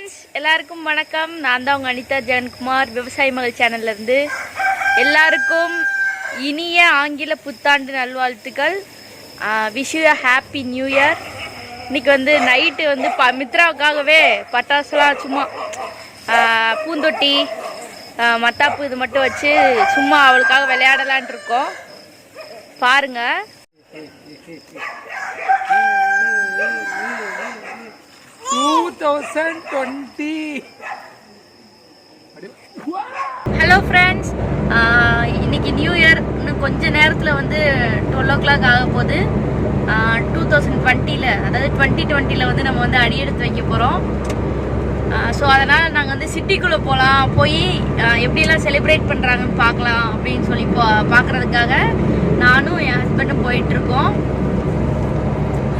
Friends, எல்லாருக்கும் வணக்கம். நான் தான் உங்கள் அனிதா ஜெகன்குமார், விவசாய மகள் சேனல்லேருந்து. எல்லாருக்கும் இனிய ஆங்கில புத்தாண்டு நல்வாழ்த்துக்கள். Wish you a happy new year. இன்றைக்கி நைட்டு மித்ராவுக்காகவே பட்டாசுலாம் சும்மா பூந்தொட்டி மத்தாப்பு இது மட்டும் வச்சு சும்மா அவளுக்காக விளையாடலான் இருக்கோம். பாருங்கள். ஹலோ ஃப்ரெண்ட்ஸ், இன்னைக்கு நியூ இயர். இன்னும் கொஞ்ச நேரத்தில் 12 o'clock ஆக போகுது. 2020 அதாவது 2020 நம்ம அடி எடுத்து வைக்க போகிறோம். ஸோ அதனால் நாங்கள் சிட்டிக்குள்ளே போய் எப்படிலாம் செலிப்ரேட் பண்ணுறாங்கன்னு பார்க்கலாம் அப்படின்னு சொல்லி பார்க்குறதுக்காக நானும் என் ஹஸ்பண்டும் போயிட்டுருக்கோம்.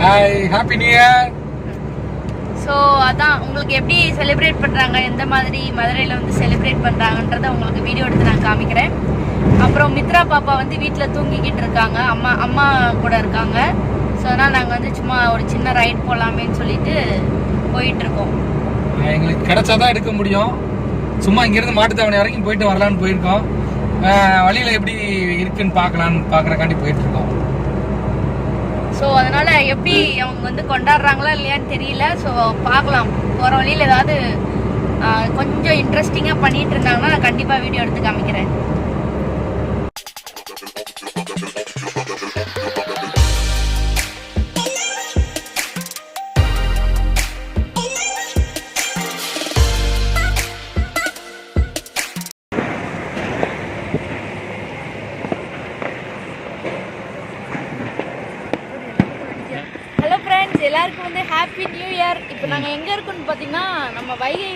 Hi, happy new year. So அதான் உங்களுக்கு எப்படி செலிப்ரேட் பண்ணுறாங்க, எந்த மாதிரி மதுரையில் செலிப்ரேட் பண்ணுறாங்கன்றதை உங்களுக்கு வீடியோ எடுத்து நான் காமிக்கிறேன். அப்புறம் மித்ரா பாப்பா வீட்டில் தூங்கிக்கிட்டு இருக்காங்க, அம்மா கூட இருக்காங்க. ஸோ அதனால் நாங்கள் சும்மா ஒரு சின்ன ரைட் போகலாமேன்னு சொல்லிட்டு போயிட்டுருக்கோம். எங்களுக்கு கிடைச்சாதான் எடுக்க முடியும். சும்மா இங்கேருந்து மாட்டுத்தாவணி வரைக்கும் போயிட்டு வரலான்னு போயிருக்கோம். வழியில் எப்படி இருக்குன்னு பார்க்குறக்காண்டி போயிட்டுருக்கோம். ஸோ அதனால் எப்படி அவங்க கொண்டாடுறாங்களா இல்லையான்னு தெரியல. ஸோ பார்க்கலாம். போகிற வழியில் ஏதாவது கொஞ்சம் இன்ட்ரெஸ்டிங்காக பண்ணிகிட்டு இருந்தாங்கன்னா நான் கண்டிப்பாக வீடியோ எடுத்து காமிக்கிறேன். எல்லாருக்கும் ஹாப்பி நியூ இயர். இப்போ நாங்கள் எங்கே இருக்கோம்னு பார்த்தீங்கன்னா, நம்ம வைகை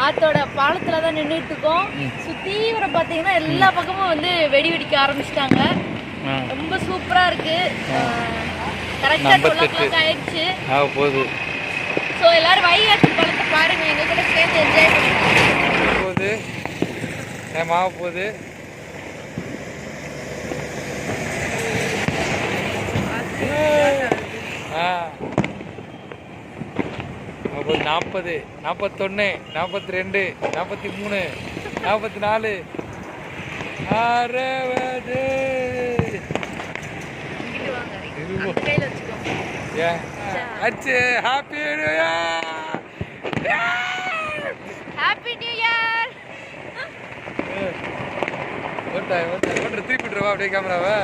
ஆத்தோட பாலத்தில் தான் நின்றுட்டு இருக்கோம். சுற்றி வர பார்த்தீங்கன்னா எல்லா பக்கமும் வெடி வெடிக்க ஆரம்பிச்சிட்டாங்க. ரொம்ப சூப்பராக இருக்கு. கரெக்டாக 12 o'clock ஆயிடுச்சு போகுது. ஸோ எல்லாரும் வைகை ஆற்று பாலத்தை பாருங்க, எங்க கூட சேர்ந்து என்ஜாய் பண்ணுங்க. போகுது போகுது. அப்போ 40, 41, 42, 43, 44, 60. Happy new year. Happy new year. திருப்பிட்டுருவா அப்படியே கேமராவை.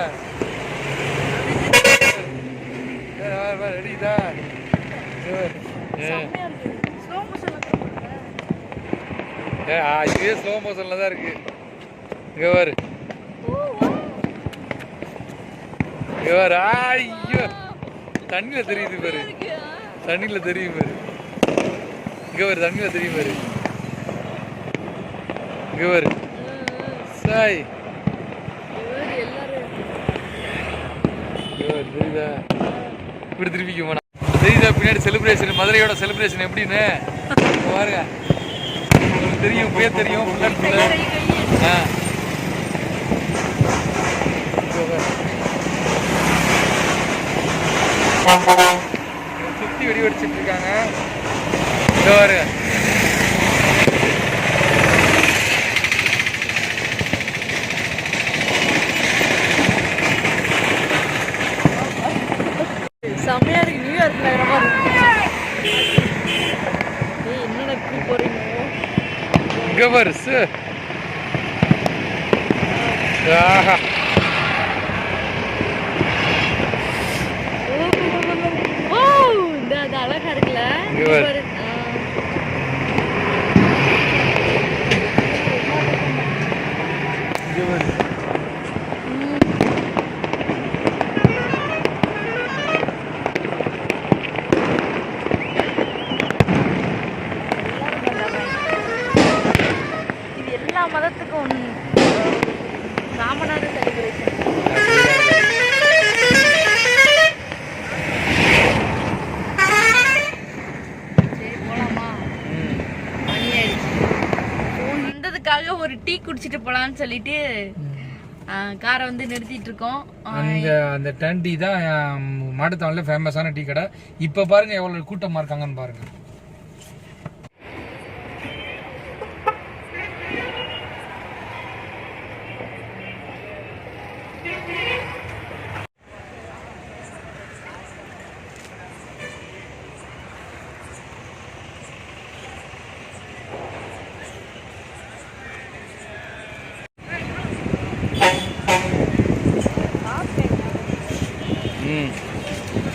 ரெடிதா? இதுவே ஸ்லோ மோஷன்ல தான் இருக்கு. இங்க பாரு, இங்க பாரு. ஐயோ, தண்ணியில தெரியுது பாரு, தண்ணியில தெரியும் பாரு. இங்க பாரு, தண்ணியில தெரியும் பாரு. இங்க பாரு சாய். தெரியுதா? இப்படி திருப்பிக்க போனா தெரியுதா? பின்னாடி செலிப்ரேஷன், மதுரையோட செலிப்ரேஷன் எப்படின்னு பாருங்க. உங்களுக்கு தெரியும், இப்பயே தெரியும். சுத்தி வெடி வெடிச்சிட்டு இருக்காங்க. பாருங்க, செம்மையா இருக்கு. நியூ இயர் என்னென்ன இப்படி போறீங்க? கவர்ஸ் இந்த அழகா இருக்குல்ல. மதத்துக்கும் ராமநாத செலிப்ரேஷன். சரி போலாமா? மணி ஆயிடுச்சு. வந்ததுக்காக ஒரு டீ குடிச்சிட்டு போலான்னு சொல்லிட்டு காரை நிறுத்திட்டு இருக்கோம். அந்த டன் டீ தான் மாட்டுத்தாவணில ஃபேமஸான டீ கடை. இப்போ பாருங்க எவ்வளவு கூட்டமா இருக்காங்கன்னு பாருங்க.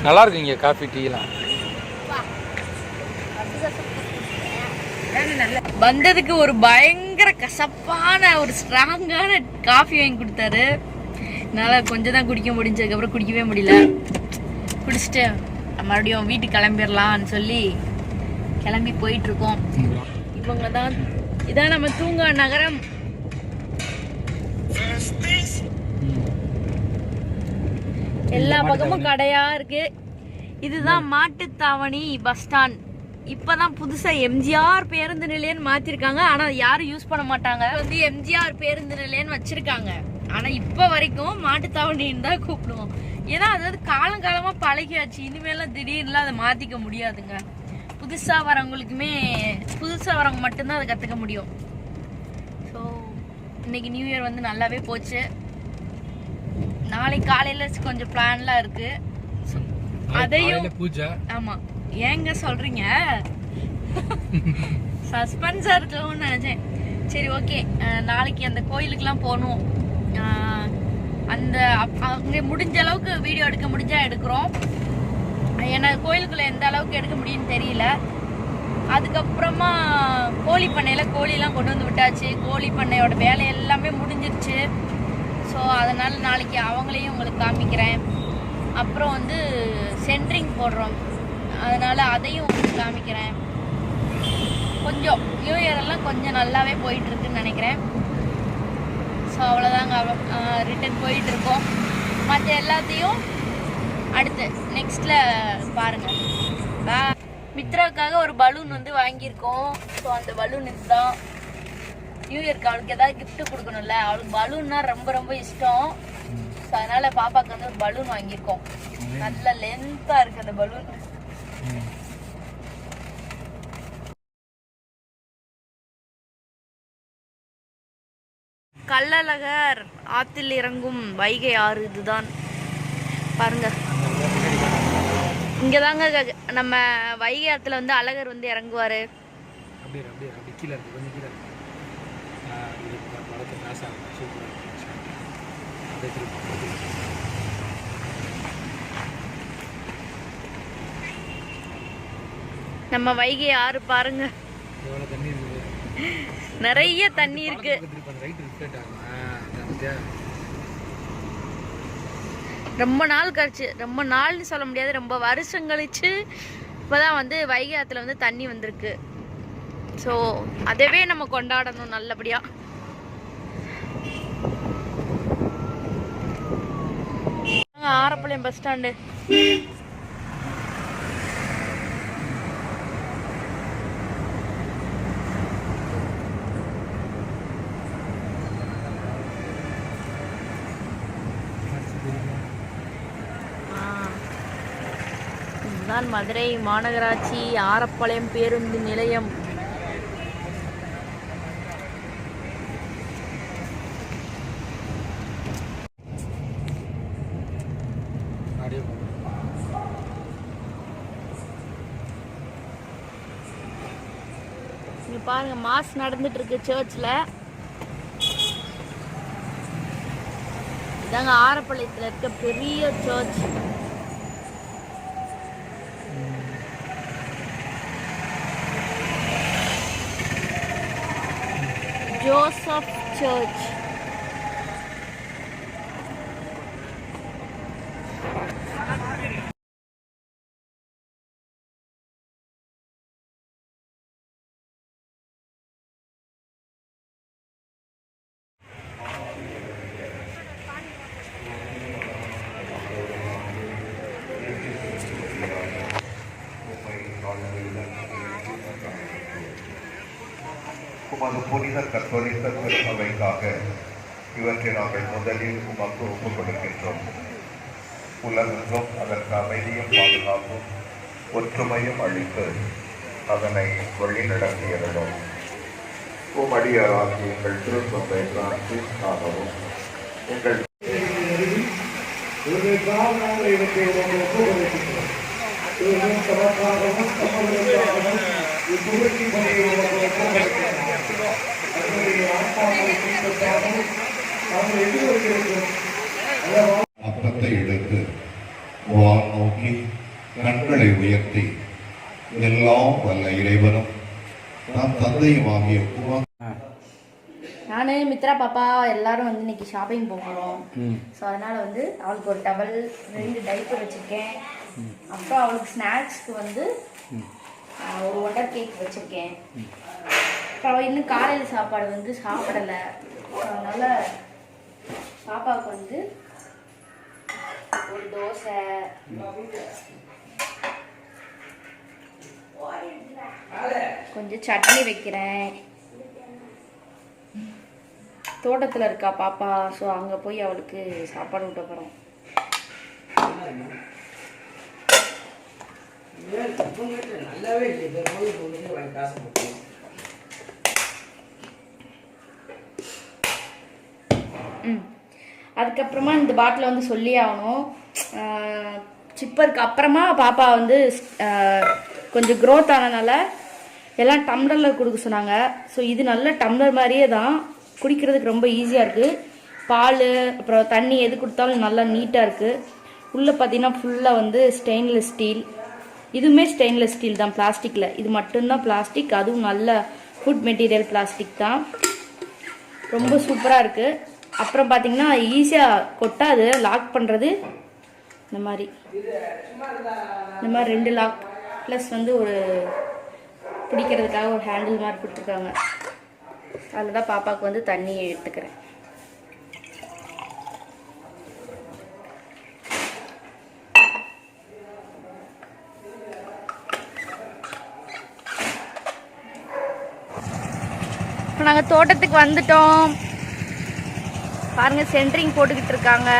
நல்லா இருக்கு இங்கே காஃபி டீலாம். வந்ததுக்கு ஒரு பயங்கர கசப்பான ஒரு ஸ்ட்ராங்கான காஃபி வாங்கி கொடுத்தாரு. என்னால் கொஞ்சம் தான் குடிக்க முடிஞ்சதுக்கப்புறம் குடிக்கவே முடியல. குடிச்சிட்டு மறுபடியும் வீட்டுக்கு கிளம்பிடலான்னு சொல்லி கிளம்பி போயிட்டுருக்கோம். இவங்க தான், இதான் நம்ம தூங்கா நகரம். எல்லா பக்கமும் கடையா இருக்கு. இதுதான் மாட்டுத்தாவணி பஸ் ஸ்டாண்ட். இப்பதான் புதுசா எம்ஜிஆர் பேருந்து நிலையம்னு மாத்திருக்காங்க. ஆனா யாரும் யூஸ் பண்ண மாட்டாங்க. வந்து எம்ஜிஆர் பேருந்து நிலையம்னு வச்சிருக்காங்க. ஆனா இப்ப வரைக்கும் மாட்டுத்தாவணின்னு தான் கூப்பிடுவோம். ஏன்னா அதாவது காலங்காலமா பழகியாச்சு. இனிமேலாம் திடீர்னு அதை மாத்திக்க முடியாதுங்க. புதுசா வரவங்களுக்குமே, புதுசா வரவங்க மட்டும்தான் அதை கத்துக்க முடியும். ஸோ இன்னைக்கு நியூ இயர் வந்து நல்லாவே போச்சு. நாளைக்கு காலையில கொஞ்சம் பிளான்லாம் இருக்கு. அதையும் பூஜை. ஆமா, ஏங்க சொல்றீங்க? சஸ்பென்ஸா இருக்கணும்னு நினைச்சேன். சரி, ஓகே. நாளைக்கு அந்த கோயிலுக்குலாம் போகணும். அந்த அங்கே முடிஞ்ச அளவுக்கு வீடியோ எடுக்க முடிஞ்சா எடுக்கிறோம். ஏன்னா கோயிலுக்குள்ள எந்த அளவுக்கு எடுக்க முடியும்னு தெரியல. அதுக்கப்புறமா கோழி பண்ணையில கோழிலாம் கொண்டு வந்து விட்டாச்சு. கோழி பண்ணையோட வேலை எல்லாமே முடிஞ்சிருச்சு. ஸோ அதனால நாளைக்கு அவங்களையும் உங்களுக்கு காமிக்கிறேன். அப்புறம் வந்து சென்ட்ரிங் போடுறோம், அதனால அதையும் உங்களுக்கு காமிக்கிறேன். கொஞ்சம் நியூ இயர் எல்லாம் கொஞ்சம் நல்லாவே போயிட்டு இருக்குன்னு நினைக்கிறேன். ஸோ அவ்வளோதாங்க, ரிட்டர்ன் போயிட்டு இருக்கோம். மற்ற எல்லாத்தையும் அடுத்து நெக்ஸ்ட்ல பாருங்க. மித்ராவுக்காக ஒரு பலூன் வந்து வாங்கியிருக்கோம். ஸோ அந்த பலூன் இதுதான். நியூ இயர்க்கு அவளுக்கு ஏதாவது கிஃப்ட் கொடுக்கணும்ல, அவளுக்கு பலூன்னா ரொம்ப ரொம்ப இஷ்டம். ஸோ அதனால பாப்பாவுக்கு வந்து ஒரு பலூன் வாங்கியிருக்கோம். நல்ல லென்த்தா இருக்கு அந்த பலூன். கள்ளழகர் ஆத்தில் இறங்கும் வைகை ஆறு இதுதான். பாருங்க, இங்கதாங்க நம்ம வைகை ஆத்துல வந்து அழகர் வந்து இறங்குவாரு. நம்ம வைகை ஆறு பாருங்க, நிறைய தண்ணி இருக்கு. ரொம்ப நாள் கழிச்சு, ரொம்ப நாள்னு சொல்ல முடியாது, ரொம்ப வருஷம் கழிச்சு இப்பதான் வந்து வைகை ஆத்துல வந்து தண்ணி வந்திருக்கு. ஸோ அதவே நம்ம கொண்டாடணும் நல்லபடியா. Arapalayam bus stand. இதுதான் மதுரை மாநகராட்சி ஆரப்பாளையம் பேருந்து நிலையம். இங்க பாருங்க, மாஸ் நடந்துட்டு இருக்கு சர்ச்ல. இதாங்க ஆரப்பாளையத்துல இருக்க பெரிய சர்ச். Joseph search. உமது புனித கத்தோலிக்க திருச்சபைக்காக இவற்றை நாங்கள் முதலில் உமக்கு ஒப்புக் கொடுக்கின்றோம். உலகெங்கும் அதற்கு அமைதியும் பாதுகாப்பும் ஒற்றுமையும் அளித்து அதனை வழிநடத்தியதும் உமடியாராகி எங்கள் திருச்சபை பிரான்சிஸ்காகவும் எங்கள் அப்பத்தை எடுத்து வான் நோக்கி கண்களை உயர்த்தி எல்லாம் வல்ல இறைவனும் நம் தந்தையும் ஆகிய நான் மித்ரா பாப்பா எல்லாரும் வந்து இன்னைக்கு ஷாப்பிங் போகிறோம். ஸோ அதனால் வந்து அவளுக்கு ஒரு டவல் 2 டைப்பர் வச்சுருக்கேன். அப்புறம் அவளுக்கு ஸ்நாக்ஸ்க்கு வந்து ஒரு ஒண்டர் கேக் வச்சுருக்கேன். அப்புறம் இன்னும் காலையில் சாப்பாடு வந்து சாப்பிடலை. ஸோ அதனால் பாப்பாவுக்கு வந்து ஒரு தோசை, கொஞ்சம் சட்னி வைக்கிறேன். தோட்டத்தில் இருக்கா பாப்பா, ஸோ அங்கே போய் அவளுக்கு சாப்பாடு விட்ட போகிறோம். அதுக்கப்புறமா இந்த பாட்டில் வந்து சொல்லி ஆகணும். சிப்பருக்கு அப்புறமா பாப்பா வந்து கொஞ்சம் க்ரோத் ஆனதுனால எல்லாம் டம்ளரில் கொடுக்க சொன்னாங்க. ஸோ இது நல்ல டம்ளர் மாதிரியே தான், குடிக்கிறதுக்கு ரொம்ப ஈஸியாக இருக்குது. பால் அப்புறம் தண்ணி எது கொடுத்தாலும் நல்லா நீட்டாக இருக்குது. உள்ளே பார்த்தீங்கன்னா ஃபுல்லாக வந்து ஸ்டெயின்லெஸ் ஸ்டீல். இதுவுமே ஸ்டெயின்லெஸ் ஸ்டீல் தான், பிளாஸ்டிக்கில். இது மட்டும்தான் பிளாஸ்டிக், அதுவும் நல்ல ஃபுட் மெட்டீரியல் பிளாஸ்டிக் தான். ரொம்ப சூப்பராக இருக்குது. அப்புறம் பார்த்தீங்கன்னா ஈஸியாக கொட்டாது, லாக் பண்ணுறது இந்த மாதிரி 2 லாக் ப்ளஸ் வந்து ஒரு பிடிக்கிறதுக்காக ஒரு ஹேண்டில் மாதிரி கொடுத்துருக்காங்க. அதில் தான் பாப்பாவுக்கு வந்து தண்ணி எடுத்துக்கிறேன். இப்போ நாங்கள் தோட்டத்துக்கு வந்துட்டோம். பாருங்க, சென்ட்ரிங் போட்டுக்கிட்டு இருக்காங்க.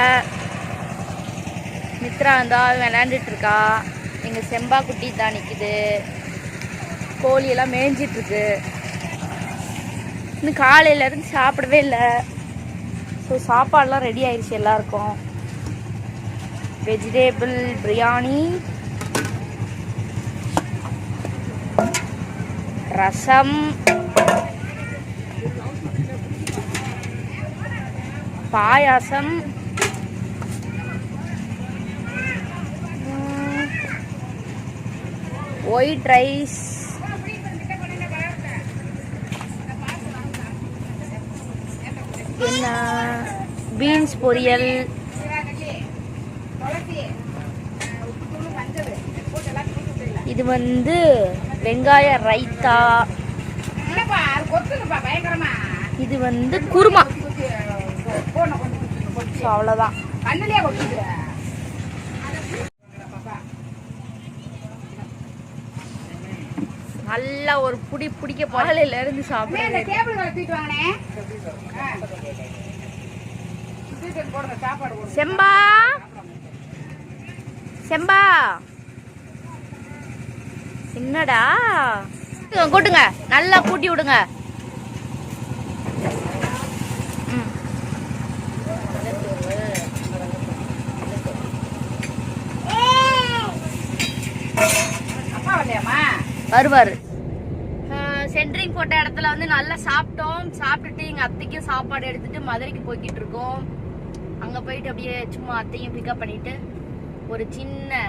மித்ரா வந்தா விளையாண்டுட்டு இருக்கா. எங்கள் செம்பா குட்டி தான் நிற்கிது. கோழியெல்லாம் மேய்ஞ்சிட்ருக்கு. இன்னும் காலையிலேருந்து சாப்பிடவே இல்லை. ஸோ சாப்பாடெலாம் ரெடி ஆயிடுச்சு எல்லாருக்கும். வெஜிடேபிள் பிரியாணி, ரசம், பாயாசம், ஒயிட் ரைஸ், என்ன பீன்ஸ் பொரியல், இது வந்து வெங்காய ரைத்தா, இது வந்து குருமா. அவ்வளோதான். நல்லா ஒரு பிடிக்க பாலையில இருந்து சாப்பிடுறேன். செம்பா செம்பா என்னடா கூட்டுங்க, நல்லா கூட்டி விடுங்க. வருவார். சென்ட்ரிங் போட்ட இடத்துல வந்து நல்லா சாப்பிட்டோம். சாப்பிட்டுட்டு எங்கள் அத்தைக்கும் சாப்பாடு எடுத்துட்டு மதுரைக்கு போய்கிட்டு இருக்கோம். அங்கே போயிட்டு அப்படியே சும்மா அத்தையும் பிக்கப் பண்ணிட்டு ஒரு சின்ன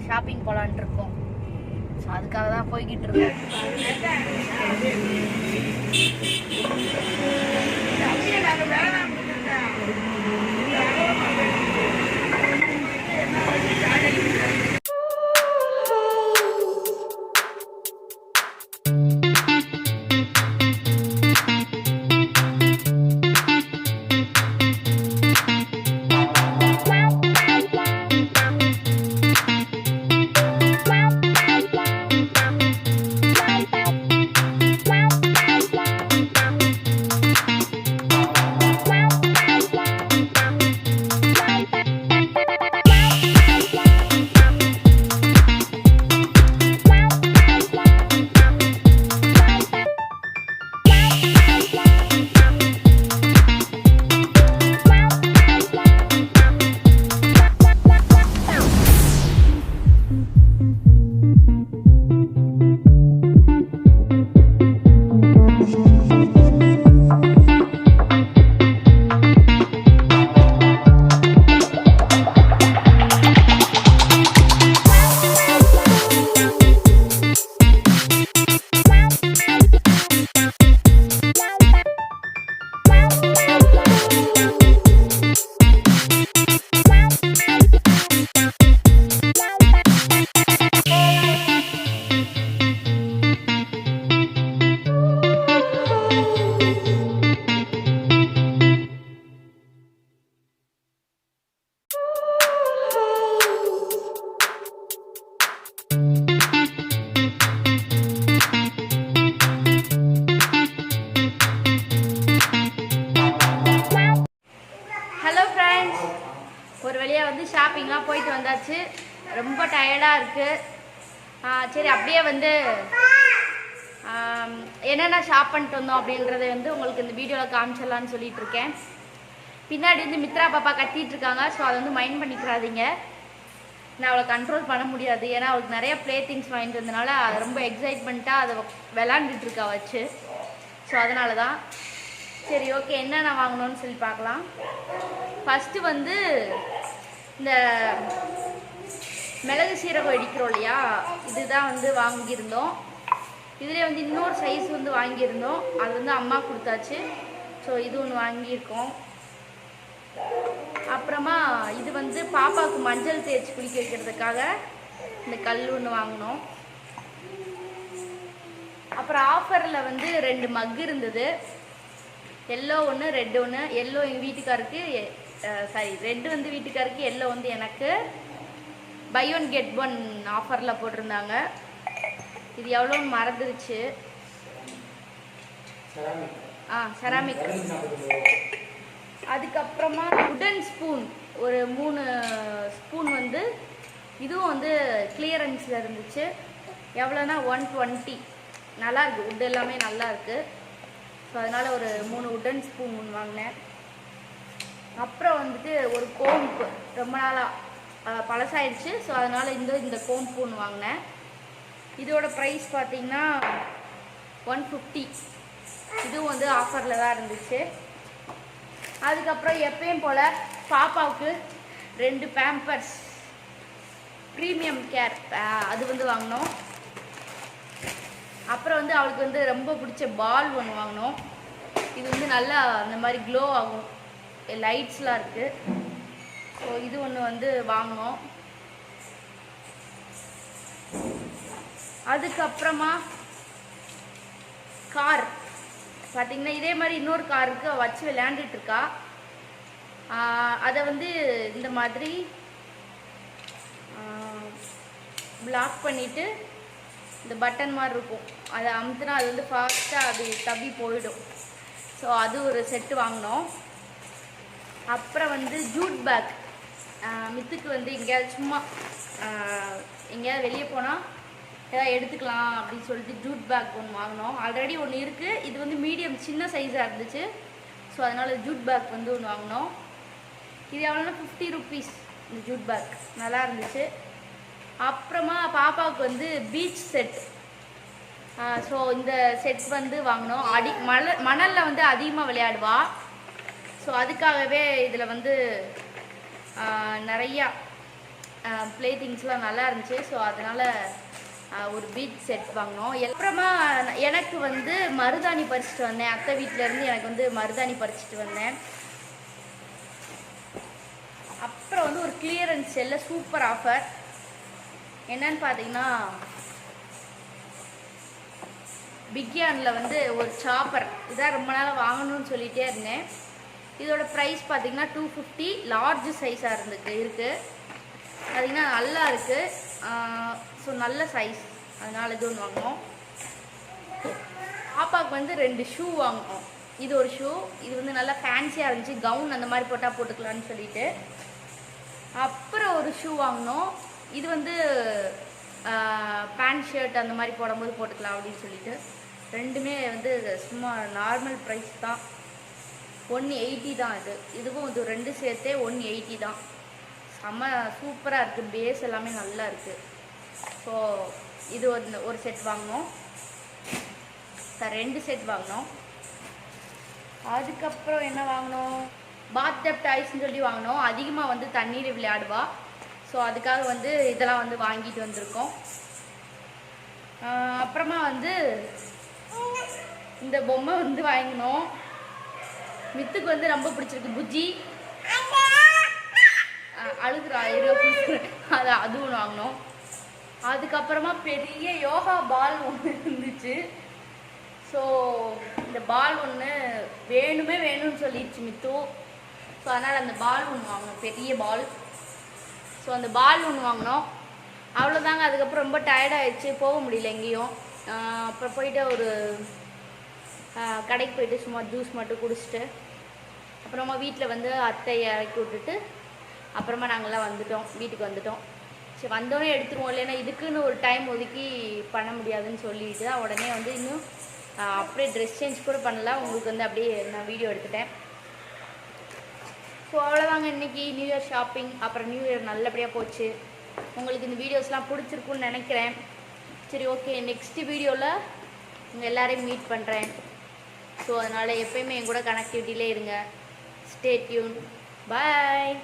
ஷாப்பிங் போகலான்ட்டு இருக்கோம். ஸோ அதுக்காக தான் போய்கிட்டு இருக்கோம். ஒரு வழியாக வந்து ஷாப்பிங்லாம் போயிட்டு வந்தாச்சு. ரொம்ப டயர்டாக இருக்குது. சரி அப்படியே வந்து என்னென்ன ஷாப் பண்ணிட்டு வந்தோம் அப்படின்றத வந்து உங்களுக்கு இந்த வீடியோவில் காமிச்சிடலான்னு சொல்லிட்டு இருக்கேன். பின்னாடி வந்து மித்ரா பாப்பா கத்திட்டு இருக்காங்க. ஸோ அதை வந்து மைண்ட் பண்ணிக்கிறாதீங்க. நான் அவளை கண்ட்ரோல் பண்ண முடியாது. ஏன்னா அவளுக்கு நிறைய ப்ளே திங்ஸ் வாங்கிட்டு வந்தனால அது ரொம்ப எக்ஸைட்மெண்ட்டாக அதை விளாண்டுட்டு இருக்கா வச்சு. ஸோ அதனால தான். சரி ஓகே, என்னென்ன வாங்கணும்னு சொல்லி பார்க்கலாம். ஃபஸ்ட்டு வந்து இந்த மிளகு சீரகம் இடிக்கிறோம் இல்லையா, இதுதான் வந்து வாங்கியிருந்தோம். இதிலே வந்து இன்னொரு சைஸ் வந்து வாங்கியிருந்தோம். அது வந்து அம்மா கொடுத்தாச்சு. ஸோ இது ஒன்று வாங்கியிருக்கோம். அப்புறமா இது வந்து பாப்பாவுக்கு மஞ்சள் தேய்ச்சி குளிக்க வைக்கிறதுக்காக இந்த கல் ஒன்று வாங்கினோம். அப்புறம் ஆஃபரில் வந்து 2 மக் இருந்தது. எல்லோ ஒன்று, ரெட் ஒன்று. எல்லோ எங்கள் வீட்டுக்காருக்கு, ரெட் வந்து வீட்டுக்காருக்கு, எல்லோ வந்து எனக்கு. பை ஒன் கெட் ஒன் ஆஃபரில் போட்டிருந்தாங்க. இது எவ்வளோன்னு மறந்துருச்சு. செராமிக். அதுக்கப்புறமா உடன் ஸ்பூன் ஒரு 3 ஸ்பூன் வந்து இதுவும் வந்து கிளியரன்ஸில் இருந்துச்சு. எவ்வளோனா 120. நல்லா இருக்குது, உட் எல்லாமே நல்லா இருக்குது. ஸோ அதனால் ஒரு 3 உடன் ஸ்பூன் வாங்கினேன். அப்புறம் வந்துட்டு ஒரு கோம்பு ரொம்ப நாளாக பழசாயிடுச்சு. ஸோ அதனால் இந்த கோம்பு ஒன்று வாங்கினேன். இதோட ப்ரைஸ் பார்த்திங்கன்னா 150. இதுவும் வந்து ஆஃபரில் தான் இருந்துச்சு. அதுக்கப்புறம் எப்பயும் போல் பாப்பாவுக்கு 2 பேம்பர்ஸ் ப்ரீமியம் கேர் அது வந்து வாங்கினோம். அப்புறம் வந்து அவளுக்கு வந்து ரொம்ப பிடிச்ச பால் ஒன்று வாங்கினோம். இது வந்து நல்லா அந்த மாதிரி க்ளோ ஆகும், லைட்ஸ்லாம் இருக்குது. ஸோ இது ஒன்று வந்து வாங்கினோம். அதுக்கப்புறமா கார் பார்த்திங்கன்னா இதே மாதிரி இன்னொரு காருக்கு வச்சு விளையாண்டுட்டுருக்கா. அதை வந்து இந்த மாதிரி பிளாக் பண்ணிவிட்டு இந்த பட்டன் மாதிரி இருக்கும், அதை அமுத்துனா அது வந்து ஃபாஸ்ட்டாக அது தப்பி போயிடும். ஸோ அது ஒரு செட்டு வாங்கினோம். அப்புறம் வந்து ஜூட் பேக் மித்துக்கு வந்து எங்கேயாவது சும்மா எங்கேயாவது வெளியே போனால் ஏதாவது எடுத்துக்கலாம் அப்படின்னு சொல்லிட்டு ஜூட் பேக் ஒன்று வாங்கினோம். ஆல்ரெடி ஒன்று இருக்குது. இது வந்து மீடியம் சின்ன சைஸாக இருந்துச்சு. ஸோ அதனால் ஜூட் பேக் வந்து ஒன்று வாங்கினோம். இது எவ்வளோனா 50 rupees இந்த ஜூட் பேக். நல்லா இருந்துச்சு. அப்புறமா பாப்பாவுக்கு வந்து பீச் செட். ஸோ இந்த செட் வந்து வாங்கினோம். மணலில் வந்து அதிகமாக விளையாடுவா. ஸோ அதுக்காகவே இதில் வந்து நிறையா ப்ளே திங்ஸ்லாம் நல்லா இருந்துச்சு. ஸோ அதனால் ஒரு பீச் செட் வாங்கினோம். அப்புறமா எனக்கு வந்து மருதாணி பறிச்சுட்டு வந்தேன். அத்தை வீட்டிலேருந்து எனக்கு வந்து மருதாணி பறிச்சுட்டு வந்தேன். அப்புறம் வந்து ஒரு கிளியரன்ஸ் செல்லில் சூப்பர் ஆஃபர் என்னன்னு பார்த்தீங்கன்னா, பிக்யானில் வந்து ஒரு சாப்பர். இதான் ரொம்ப நாளாக வாங்கணும்னு சொல்லிகிட்டே இருந்தேன். இதோட ப்ரைஸ் பார்த்திங்கன்னா 250. லார்ஜ் சைஸாக இருக்குது. பார்த்திங்கன்னா நல்லா இருக்குது. ஸோ நல்ல சைஸ், அதனால் இது ஒன்று வாங்கினோம். பாப்பாவுக்கு வந்து 2 ஷூ வாங்கினோம். இது ஒரு ஷூ. இது வந்து நல்லா ஃபேன்சியாக இருந்துச்சு. கவுன் அந்த மாதிரி போட்டால் போட்டுக்கலான்னு சொல்லிட்டு. அப்புறம் ஒரு ஷூ வாங்கினோம். இது வந்து பேண்ட் ஷர்ட் அந்த மாதிரி போடும்போது போட்டுக்கலாம் அப்படின்னு சொல்லிட்டு. ரெண்டுமே வந்து சும்மா நார்மல் ப்ரைஸ் தான். 180 தான் இது. இதுவும் இது 2 சேர்த்தே 180 தான். செம்ம சூப்பராக இருக்குது. பேஸ் எல்லாமே நல்லா இருக்குது. ஸோ இது ஒரு செட் வாங்கினோம். 2 செட் வாங்கினோம். அதுக்கப்புறம் என்ன வாங்கினோம், பாத் டப் டாய்ஸ்ன்னு சொல்லி வாங்கினோம். அதிகமாக வந்து தண்ணீர் விளையாடுவா. ஸோ அதுக்காக வந்து இதெல்லாம் வந்து வாங்கிட்டு வந்திருக்கோம். அப்புறமா வந்து இந்த பொம்மை வந்து வாங்கினோம். மித்துக்கு வந்து ரொம்ப பிடிச்சிருக்கு. புஜ்ஜி அழுகுறா, அது ஒன்று வாங்கினோம். அதுக்கப்புறமா பெரிய யோகா பால் ஒன்று இருந்துச்சு. ஸோ இந்த பால் ஒன்று வேணும்னு சொல்லிடுச்சு மித்து. ஸோ அதனால் அந்த பால் ஒன்று வாங்கினோம், பெரிய பால். ஸோ அந்த பால் ஒன்று வாங்கினோம். அவ்வளோதாங்க. அதுக்கப்புறம் ரொம்ப டயர்டாகிடுச்சு, போக முடியல எங்கேயும். அப்புறம் போயிட்டு ஒரு கடைக்கு போயிட்டு சும்மா ஜூஸ் மட்டும் குடிச்சிட்டு அப்புறமா வீட்டில் வந்து அத்தையை இறக்கி விட்டுட்டு அப்புறமா நாங்கள்லாம் வந்துட்டோம், வீட்டுக்கு வந்துட்டோம். சரி வந்தோடனே எடுத்துருவோம், இல்லைன்னா இதுக்குன்னு ஒரு டைம் ஒதுக்கி பண்ண முடியாதுன்னு சொல்லிட்டு தான் உடனே வந்து இன்னும் அப்படியே ட்ரெஸ் சேஞ்ச் கூட பண்ணல, உங்களுக்கு வந்து அப்படியே நான் வீடியோ எடுத்துட்டேன். ஸோ அவ்வளோதாங்க இன்றைக்கி நியூ இயர் ஷாப்பிங். அப்புறம் நியூ இயர் நல்லபடியாக போச்சு. உங்களுக்கு இந்த வீடியோஸ்லாம் பிடிச்சிருக்குன்னு நினைக்கிறேன். சரி ஓகே, நெக்ஸ்ட் வீடியோவில் உங்கள் எல்லோரையும் மீட் பண்ணுறேன். ஸோ அதனால் எப்போயுமே என் கூட கனெக்டிவிட்டியிலே இருங்க. Stay tune. பாய்.